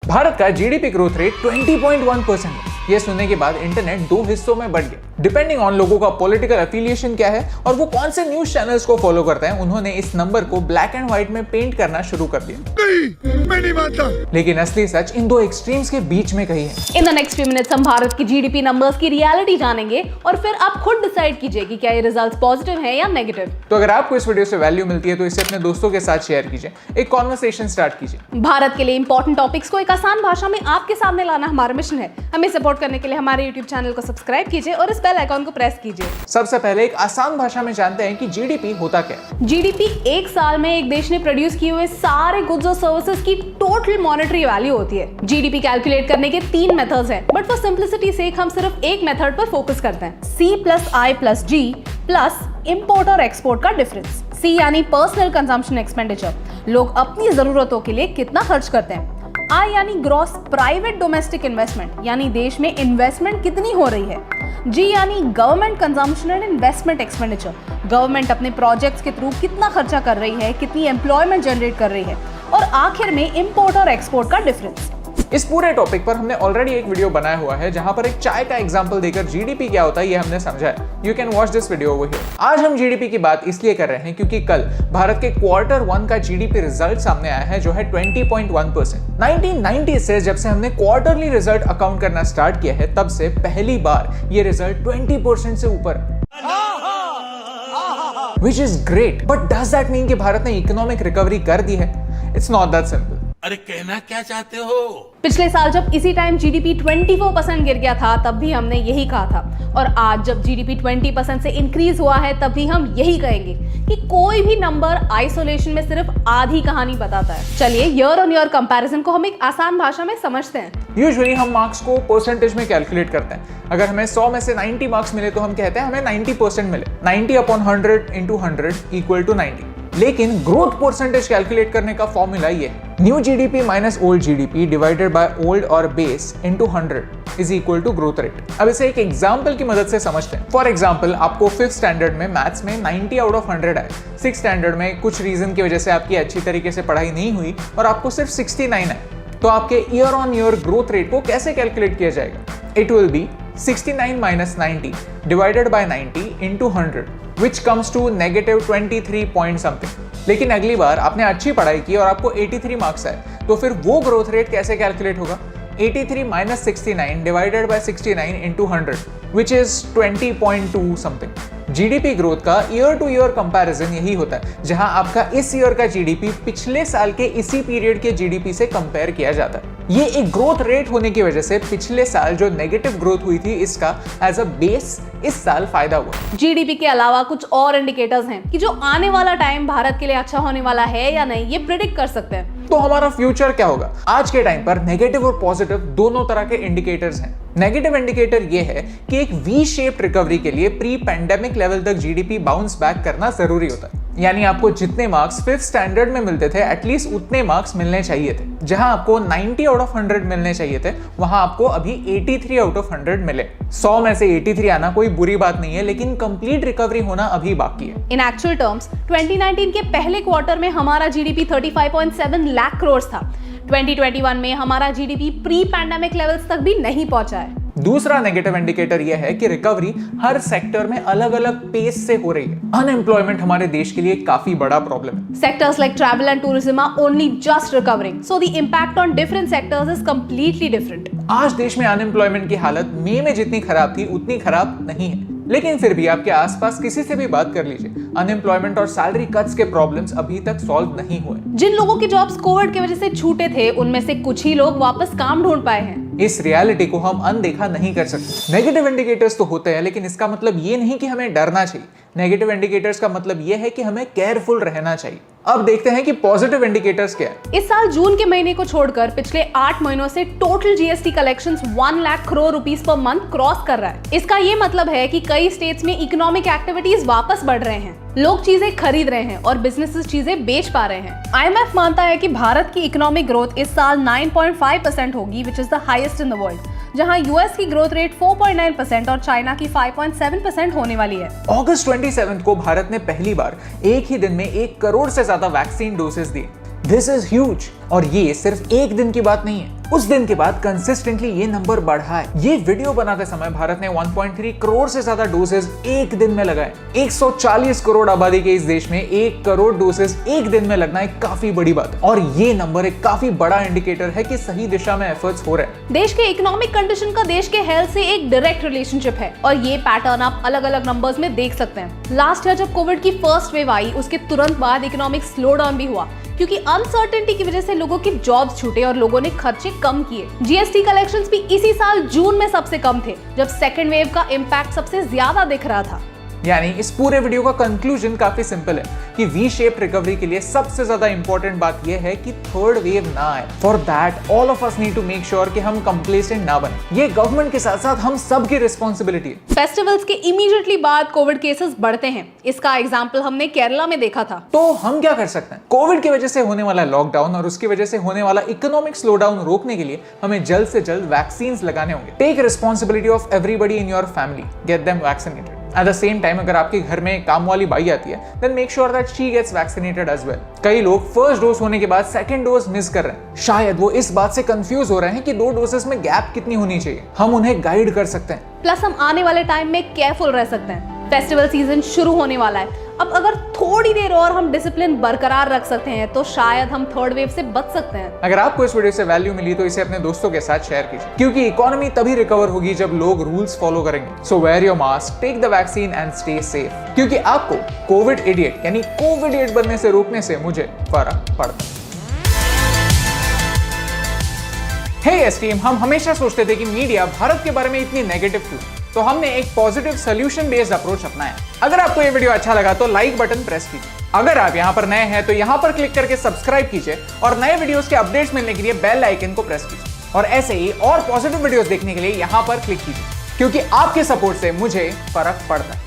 भारत का GDP growth rate 20.1% है। ये सुनने के बाद इंटरनेट दो हिस्सों में बढ़ गया। डिपेंडिंग ऑन लोगों का पॉलिटिकल एफिलिएशन क्या है और वो कौन से न्यूज चैनल्स को फॉलो करते हैं, उन्होंने इस नंबर को ब्लैक एंड व्हाइट में पेंट करना शुरू कर दिया। मैं नहीं मानता। लेकिन असली सच इन दो एक्सट्रीम्स के बीच में कहीं है। In the next few minutes हम भारत की जीडीपी नंबर्स की रियलिटी जानेंगे और फिर आप खुद डिसाइड कीजिए कि क्या ये रिजल्ट्स पॉजिटिव हैं या नेगेटिव। तो अगर आपको इस वीडियो से वैल्यू मिलती है तो इसे अपने दोस्तों के साथ शेयर कीजिए, एक कॉन्वर्सेशन स्टार्ट कीजिए। भारत के लिए इंपॉर्टेंट टॉपिक्स को एक आसान भाषा में आपके सामने लाना हमारा मिशन है। हमें सपोर्ट करने के लिए हमारे यूट्यूब चैनल को सब्सक्राइब कीजिए और इस बेल आइकॉन को प्रेस कीजिए। सबसे पहले एक आसान भाषा में जानते हैं कि जीडीपी होता क्या है। जीडीपी एक साल में एक देश ने प्रोड्यूस किए हुए सारे गुड्स और सर्विसेज की टोटल मॉनेटरी वैल्यू होती है। जीडीपी कैलकुलेट करने के 3 मेथड्स हैं, बट फॉर सिंपलिसिटी से हम सिर्फ एक मेथड पर फोकस करते हैं, C+I+G प्लस इंपोर्ट और एक्सपोर्ट का डिफरेंस। C यानी पर्सनल कंजम्पशन एक्सपेंडिचर, लोग अपनी जरूरतों के लिए कितना खर्च करते हैं। I यानी ग्रॉस प्राइवेट डोमेस्टिक इन्वेस्टमेंट, यानी देश में इन्वेस्टमेंट कितनी हो रही है। G यानी government consumption and investment expenditure, government अपने प्रोजेक्ट्स के थ्रू कितना खर्चा कर रही है, कितनी एम्प्लॉयमेंट जनरेट कर रही है। और आखिर में इंपोर्ट और एक्सपोर्ट का डिफरेंस। इस पूरे टॉपिक पर हमने ऑलरेडी एक वीडियो बनाया हुआ है जहां पर एक चाय का एग्जांपल देकर जीडीपी क्या होता है ये हमने समझा है। You can watch this video over here. आज हम जीडीपी की बात इसलिए कर रहे हैं क्योंकि कल भारत के Q1 का जीडीपी रिजल्ट सामने आया है जो है 20.1%। 1990 से जब से हमने क्वार्टरली रिजल्ट अकाउंट करना स्टार्ट किया है तब से पहली बार ये रिजल्ट 20% से ऊपर, which is great, but does that mean कि भारत ने इकोनॉमिक रिकवरी कर दी है? It's not that simple. अरे कहना क्या चाहते हो? पिछले साल जब इसी टाइम जीडीपी 24% गिर गया था तब भी हमने यही कहा था, और आज जब जीडीपी 20% से इंक्रीज हुआ है तब भी हम यही कहेंगे कि कोई भी नंबर आइसोलेशन में सिर्फ आधी कहानी बताता है। चलिए ईयर ऑन ईयर कंपैरिजन को हम एक आसान भाषा में समझते हैं। यूजुअली हम मार्क्स को परसेंटेज में कैलकुलेट करते हैं। अगर हमें 100 में से 90 मार्क्स मिले तो हम कहते हैं हमें 90% मिले। 90/100 × 100 = 90। लेकिन ग्रोथ परसेंटेज कैलकुलेट करने का फॉर्मूला ये है, new GDP minus old GDP divided by old और base into 100 is equal to growth rate. अब इसे एक एग्जांपल की मदद से समझते हैं। फॉर एग्जांपल, आपको 5th स्टैंडर्ड में मैथ्स में 90/100 आए। 6th स्टैंडर्ड में कुछ रीजन की वजह से आपकी अच्छी तरीके से पढ़ाई नहीं हुई और आपको सिर्फ 69 आए, तो आपके year on year growth rate को कैसे कैलकुलेट किया जाएगा? It will be 69 minus 90 divided by 90 into 100 which comes to -23 point something। लेकिन अगली बार आपने अच्छी पढ़ाई की और आपको 83 मार्क्स आए, तो फिर वो ग्रोथ रेट कैसे कैलकुलेट होगा? 83 minus 69 divided by 69 into 100 which is 20.2 something। GDP growth का ईयर टू ईयर कंपैरिजन यही होता है, जहां आपका इस ईयर का जीडीपी पिछले साल के इसी पीरियड के जीडीपी से कंपेयर किया जाता है। ये एक ग्रोथ रेट होने की वजह से पिछले साल जो नेगेटिव ग्रोथ हुई थी इसका एज अ बेस इस साल फायदा हुआ। जीडीपी के अलावा कुछ और इंडिकेटर्स हैं कि जो आने वाला टाइम भारत के लिए अच्छा होने वाला है या नहीं, ये प्रिडिक्ट कर सकते हैं। तो हमारा फ्यूचर क्या होगा? आज के टाइम पर नेगेटिव और पॉजिटिव दोनों तरह के इंडिकेटर्स हैं। नेगेटिव इंडिकेटर ये है कि एक वी शेप्ड रिकवरी के लिए प्री पैंडेमिक लेवल तक जीडीपी बाउंस बैक करना जरूरी होता है। यानी आपको जितने मार्क्स 5th स्टैंडर्ड में मिलते थे एटलीस्ट उतने मार्क्स मिलने चाहिए थे। जहां आपको 90/100 मिलने चाहिए थे वहां आपको अभी 83/100 मिले। 100 में से 83 आना कोई बुरी बात नहीं है, लेकिन कंप्लीट रिकवरी होना अभी बाकी है। इन एक्चुअल टर्म्स 2019 के पहले क्वार्टर में हमारा जीडीपी 35.7 लाख करोड़ था। 2021 में हमारा जीडीपी प्री पैंडेमिक लेवल्स तक भी नहीं पहुंचा है। दूसरा नेगेटिव इंडिकेटर यह है कि रिकवरी हर सेक्टर में अलग अलग पेस से हो रही है। अनएम्प्लॉयमेंट हमारे देश के लिए काफी बड़ा प्रॉब्लम है। Sectors like travel and tourism are only just recovering, so the impact on different sectors is completely different। आज देश में अनएम्प्लॉयमेंट की हालत मई में जितनी खराब थी उतनी खराब नहीं है, लेकिन फिर भी आपके आसपास किसी से भी बात कर लीजिए, अनएम्प्लॉयमेंट और सैलरी कट्स के प्रॉब्लम्स अभी तक सॉल्व नहीं हुए। जिन लोगों के जॉब्स कोविड की वजह से छूटे थे उनमें से कुछ ही लोग वापस काम ढूंढ पाए हैं। इस रियलिटी को हम अनदेखा नहीं कर सकते। नेगेटिव इंडिकेटर्स तो होते हैं, लेकिन इसका मतलब ये नहीं कि हमें डरना चाहिए। नेगेटिव इंडिकेटर्स का मतलब ये है कि हमें केयरफुल रहना चाहिए। अब देखते हैं कि पॉजिटिव इंडिकेटर्स क्या है। इस साल जून के महीने को छोड़कर पिछले 8 महीनों से total GST collections 1 lakh crore rupees per month cross कर रहा है। इसका ये मतलब है कि कई स्टेट्स में इकोनॉमिक एक्टिविटीज वापस बढ़ रहे हैं, लोग चीजें खरीद रहे हैं और बिजनेसेस चीजें बेच पा रहे हैं। IMF मानता है कि भारत की इकोनॉमिक ग्रोथ इस साल 9.5% होगी, which is the highest in the world, जहां यूएस की ग्रोथ रेट 4.9% और चाइना की 5.7% होने वाली है। अगस्त 27 को भारत ने पहली बार एक ही दिन में 1 करोड़ से ज्यादा वैक्सीन डोसेस दिए। This is huge. और ये सिर्फ एक दिन की बात नहीं है, उस दिन के बाद कंसिस्टेंटली ये नंबर बढ़ा है। ये वीडियो बनाते समय भारत ने 1.3 करोड़ से ज्यादा डोसेज एक दिन में लगाए। 140 करोड़ आबादी के इस देश में 1 करोड़ डोसेज एक दिन में लगना एक काफी बड़ी बात, और ये नंबर एक काफी बड़ा इंडिकेटर है कि सही दिशा में एफर्ट्स हो रहे हैं। देश के इकोनॉमिक कंडीशन का देश के हेल्थ से एक डायरेक्ट रिलेशनशिप है, और ये पैटर्न आप अलग अलग नंबर्स में देख सकते हैं। लास्ट ईयर जब कोविड की फर्स्ट वेव आई, उसके तुरंत बाद इकोनॉमिक स्लो डाउन भी हुआ, क्योंकि अनसर्टेनिटी की वजह से लोगों की जॉब्स छूटे और लोगों ने खर्चे कम किए। जीएसटी कलेक्शंस भी इसी साल जून में सबसे कम थे, जब सेकेंड वेव का इम्पैक्ट सबसे ज्यादा दिख रहा था। यानी इस पूरे वीडियो का कंक्लूजन काफी सिंपल है कि वी शेप रिकवरी के लिए सबसे ज्यादा इंपॉर्टेंट बात यह है कि थर्ड वेव ना आए। For that all of us need to make sure कि हम कंप्लेसेंट ना बने। ये गवर्नमेंट के साथ साथ हम सब की रिस्पॉन्सिबिलिटी है। फेस्टिवल्स के इमीडिएटली बाद कोविड केसेस बढ़ते हैं, इसका एग्जांपल हमने केरला में देखा था। तो हम क्या कर सकते हैं? कोविड की वजह से होने वाला लॉकडाउन और उसकी वजह से होने वाला इकोनॉमिक स्लोडाउन रोकने के लिए हमें जल्द से जल्द वैक्सीन लगाने होंगे। Take responsibility of everybody in your family, get them vaccinated. At the same time अगर आपके घर में काम वाली बाई आती है, then make sure that she gets vaccinated as well. कई लोग फर्स्ट डोज होने के बाद सेकंड डोज मिस कर रहे हैं। शायद वो इस बात से कंफ्यूज हो रहे हैं कि 2 डोजेस में गैप कितनी होनी चाहिए। हम उन्हें गाइड कर सकते हैं। प्लस हम आने वाले टाइम में केयरफुल रह सकते हैं। फेस्टिवल सीजन शुरू होने वाला है, अब अगर थोड़ी देर और हम डिसिप्लिन बरकरार रख सकते हैं तो शायद हम थर्ड वेव से बच सकते हैं। अगर आपको इस वीडियो से वैल्यू मिली तो इसे अपने दोस्तों के साथ शेयर कीजिए, क्योंकि इकोनॉमी तभी रिकवर होगी जब लोग रूल्स फॉलो करेंगे। So wear your mask, take the vaccine and stay safe, क्योंकि आपको कोविड इडियट यानी कोविड बनने से रोकने से मुझे फर्क पड़ता है। हे यस टीम, हम हमेशा सोचते थे कि मीडिया भारत के बारे में इतनी नेगेटिव क्यों, तो हमने एक पॉजिटिव सोल्यूशन बेस्ड अप्रोच अपनाया। अगर आपको ये वीडियो अच्छा लगा तो लाइक बटन प्रेस कीजिए। अगर आप यहाँ पर नए हैं तो यहाँ पर क्लिक करके सब्सक्राइब कीजिए और नए वीडियोस के अपडेट्स मिलने के लिए बेल आइकन को प्रेस कीजिए। और ऐसे ही और पॉजिटिव वीडियोस देखने के लिए यहाँ पर क्लिक कीजिए, क्योंकि आपके सपोर्ट से मुझे फर्क पड़ता है।